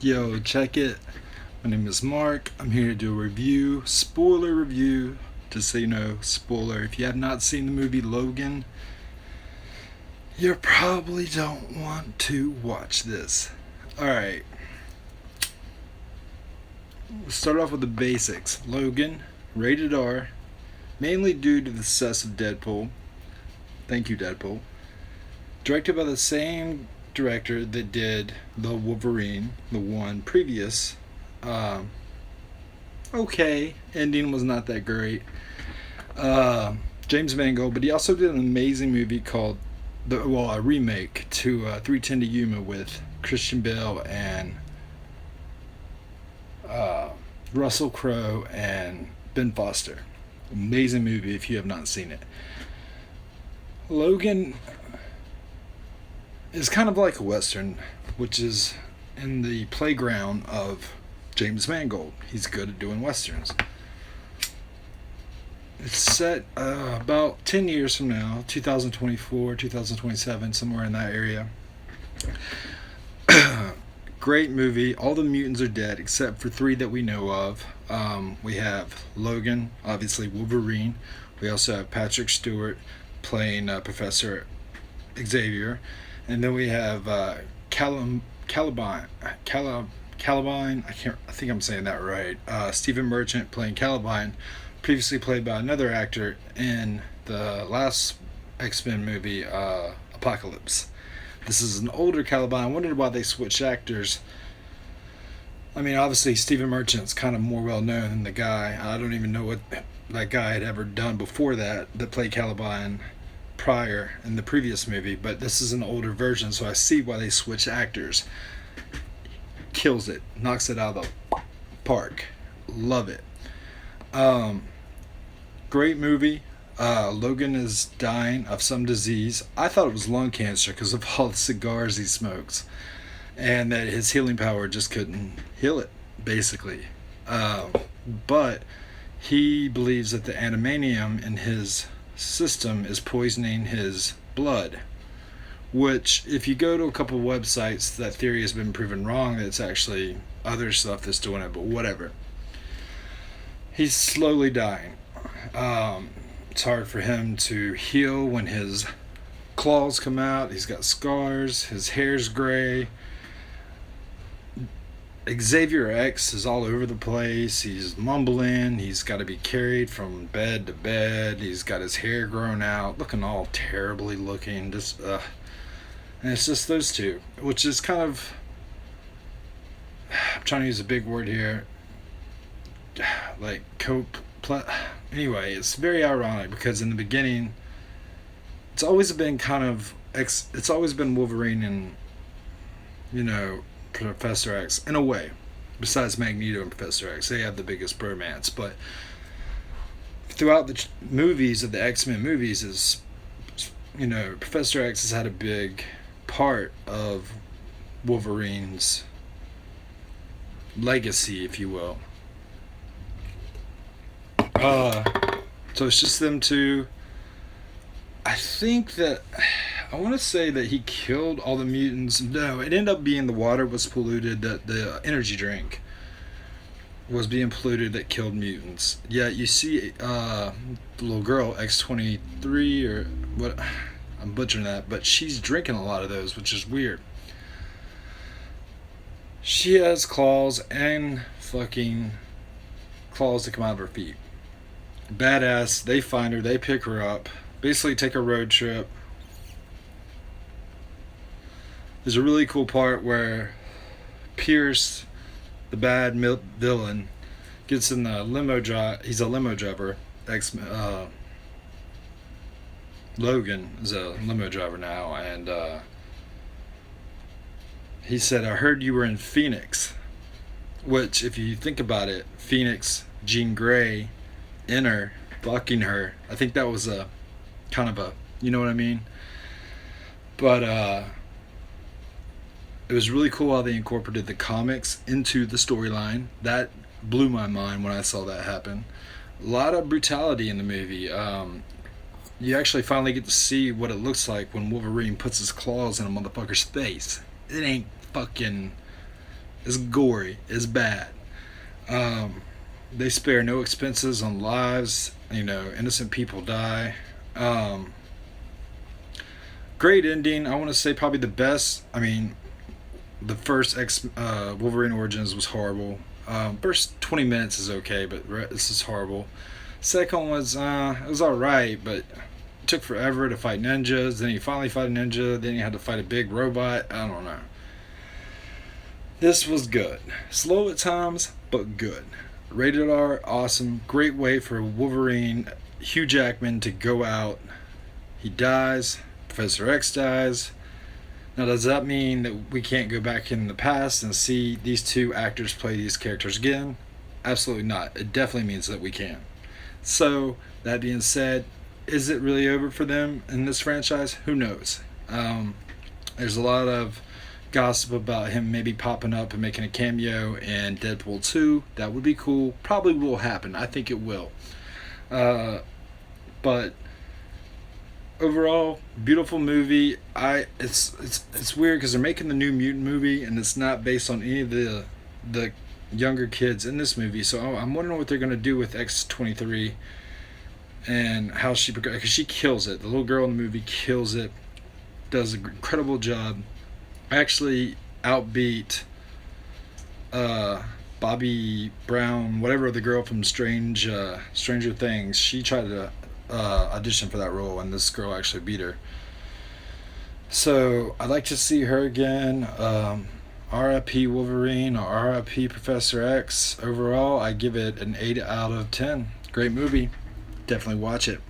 Yo, check it. My name is Mark. I'm here to do a review, spoiler review. Just so you know, spoiler. If you have not seen the movie Logan, you probably don't want to watch this. Alright, we'll start off with the basics. Logan, rated R, mainly due to the success of Deadpool. Thank you, Deadpool. Directed by the same director that did the Wolverine, the one previous. Um, okay, ending was not that great. James Mangold, but he also did an amazing movie called a remake to 310 to Yuma with Christian Bale and uh, Russell Crowe and Ben Foster. Amazing movie if you have not seen it. Logan is kind of like a western, which is in the playground of James Mangold. He's good at doing westerns. It's set about 10 years from now, 2024, 2027, somewhere in that area. Great movie. All the mutants are dead except for three that we know of. We have Logan, obviously Wolverine. We also have Patrick Stewart playing Professor Xavier. And then we have Caliban. I think I'm saying that right. Stephen Merchant playing Caliban, previously played by another actor in the last X-Men movie, Apocalypse. This is an older Caliban. I wondered why they switched actors. I mean, obviously Stephen Merchant's kind of more well known than the guy. I don't even know what that guy had ever done before that played Caliban prior in the previous movie, but this is an older version, so I see why they switched actors. Kills it, knocks it out of the park. Love it. Great movie. Logan is dying of some disease. I thought it was lung cancer because of all the cigars he smokes, and that his healing power just couldn't heal it, basically. But he believes that the animanium in his system is poisoning his blood, which, if you go to a couple of websites, that theory has been proven wrong. That it's actually other stuff that's doing it, but whatever. He's slowly dying. It's hard for him to heal when his claws come out. He's got scars. His hair's gray. Xavier X is all over the place. He's mumbling. He's got to be carried from bed to bed. He's got his hair grown out, looking all terribly looking. And it's just those two, which is kind of, I'm trying to use a big word here, like anyway, it's very ironic because in the beginning, it's always been it's always been Wolverine and, Professor X, in a way. Besides Magneto and Professor X, they have the biggest bromance. But throughout the movies of the X-Men movies is, Professor X has had a big part of Wolverine's legacy, if you will. So it's just them two. I think that I want to say that he killed all the mutants. No, it ended up being the water was polluted, that the energy drink was being polluted that killed mutants. Yeah, you see the little girl, X-23, or what, I'm butchering that, but she's drinking a lot of those, which is weird. She has claws and fucking claws that come out of her feet. Badass. They find her, they pick her up, basically take a road trip. There's a really cool part where Pierce, the bad villain, gets in the limo drive. He's a limo driver. Logan is a limo driver now, and he said, "I heard you were in Phoenix," which, if you think about it, Phoenix, Jean Grey, in her, fucking her. I think that was a kind of a, you know what I mean? But it was really cool how they incorporated the comics into the storyline. That blew my mind when I saw that happen. A lot of brutality in the movie. You actually finally get to see what it looks like when Wolverine puts his claws in a motherfucker's face. It ain't fucking It's gory. It's bad. Um, they spare no expenses on lives. You know, innocent people die. Um, Great ending. I want to say probably the best. I mean, the first Wolverine Origins was horrible. First 20 minutes is okay, but this is horrible. Second was it was all right, but it took forever to fight ninjas. Then you finally fight a ninja. Then you had to fight a big robot. I don't know. This was good. Slow at times, but good. Rated R, awesome. Great way for Wolverine, Hugh Jackman to go out. He dies. Professor X dies. Now, does that mean that we can't go back in the past and see these two actors play these characters again? Absolutely not. It definitely means that we can. So, that being said, is it really over for them in this franchise? Who knows? There's a lot of gossip about him maybe popping up and making a cameo in Deadpool 2. That would be cool. Probably will happen. I think it will. But overall, beautiful movie. It's weird because they're making the New Mutant movie and it's not based on any of the younger kids in this movie. So I'm wondering what they're gonna do with X-23 and how she because she kills it. The little girl in the movie kills it. Does an incredible job. Actually outbeat Bobby Brown, whatever the girl from Stranger Things. She tried to audition for that role, and this girl actually beat her. So I'd like to see her again. R.I.P. Wolverine or R.I.P. Professor X. Overall, I give it an 8 out of 10. Great movie. Definitely watch it.